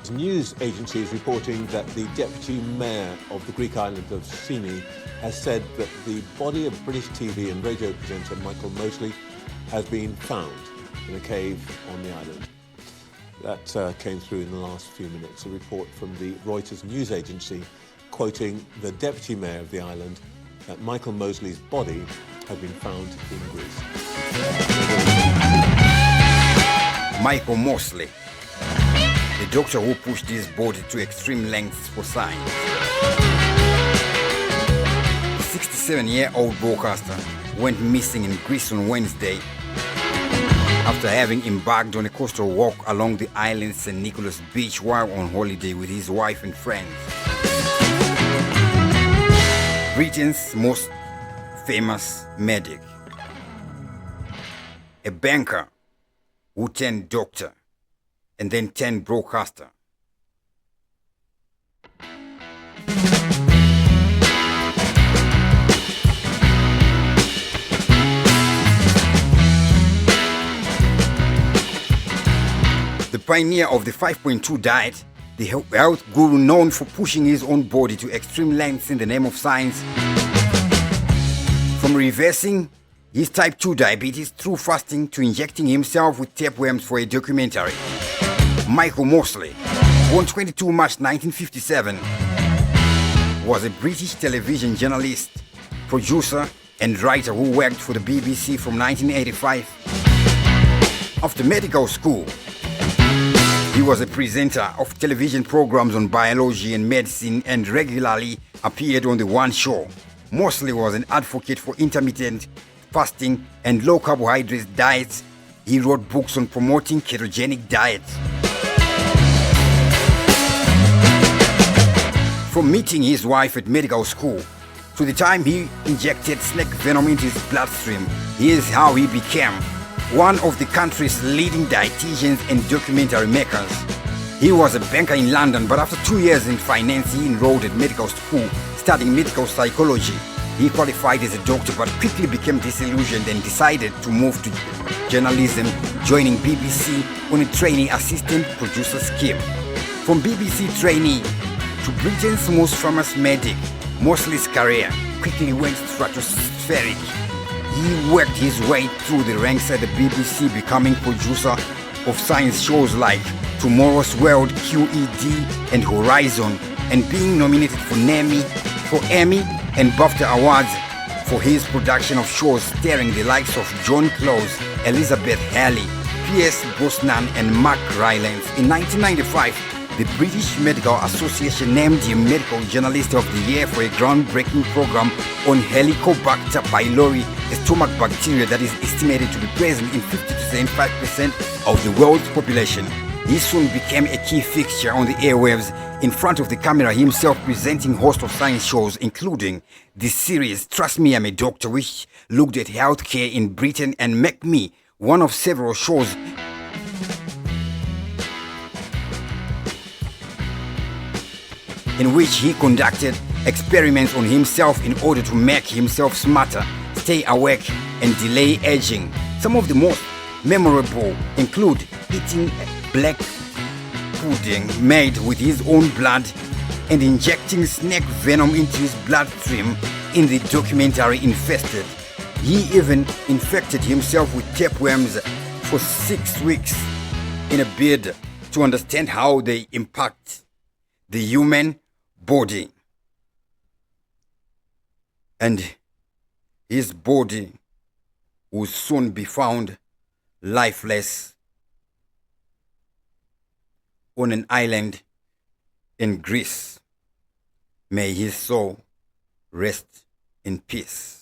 News agency is reporting that the deputy mayor of the Greek island of Symi has said that the body of British TV and radio presenter Michael Mosley has been found in a cave on the island. That came through in the last few minutes, a report from the Reuters news agency quoting the deputy mayor of the island that Michael Mosley's body had been found in Greece. Michael Mosley, the doctor who pushed his body to extreme lengths for science. The 67-year-old broadcaster went missing in Greece on Wednesday after having embarked on a coastal walk along the island's St. Nicholas beach while on holiday with his wife and friends. Britain's most famous medic, a banker who turned doctor and then turned broadcaster. The pioneer of the 5.2 diet, the health guru known for pushing his own body to extreme lengths in the name of science, from reversing his type 2 diabetes through fasting to injecting himself with tapeworms for a documentary. Michael Mosley, born 22 March 1957, was a British television journalist, producer and writer who worked for the BBC from 1985. After medical school, he was a presenter of television programs on biology and medicine and regularly appeared on The One Show. Mosley was an advocate for intermittent fasting and low carbohydrate diets. He wrote books on promoting ketogenic diets. From meeting his wife at medical school to the time he injected snake venom into his bloodstream, here's how he became one of the country's leading dietitians and documentary makers. He was a banker in London, but after 2 years in finance, he enrolled at medical school studying medical psychology. He qualified as a doctor but quickly became disillusioned and decided to move to journalism, joining BBC on a trainee assistant producer scheme. From BBC trainee to Britain's most famous medic, Mosley's career quickly went stratospheric. He worked his way through the ranks at the BBC, becoming producer of science shows like Tomorrow's World, QED and Horizon, and being nominated for Emmy and BAFTA awards for his production of shows starring the likes of John Close, Elizabeth Hurley, Pierce Brosnan and Mark Rylance. In 1995, the British Medical Association named him Medical Journalist of the Year for a groundbreaking program on Helicobacter pylori, a stomach bacteria that is estimated to be present in 50 to 75% of the world's population. He soon became a key fixture on the airwaves, in front of the camera himself, presenting host of science shows, including the series Trust Me, I'm a Doctor, which looked at healthcare in Britain, and Make Me, one of several shows in which he conducted experiments on himself in order to make himself smarter, stay awake, and delay aging. Some of the most memorable include eating black pudding made with his own blood and injecting snake venom into his bloodstream in the documentary Infested. He even infected himself with tapeworms for 6 weeks in a bid to understand how they impact the human body. And his body will soon be found lifeless on an island in Greece. May his soul rest in peace.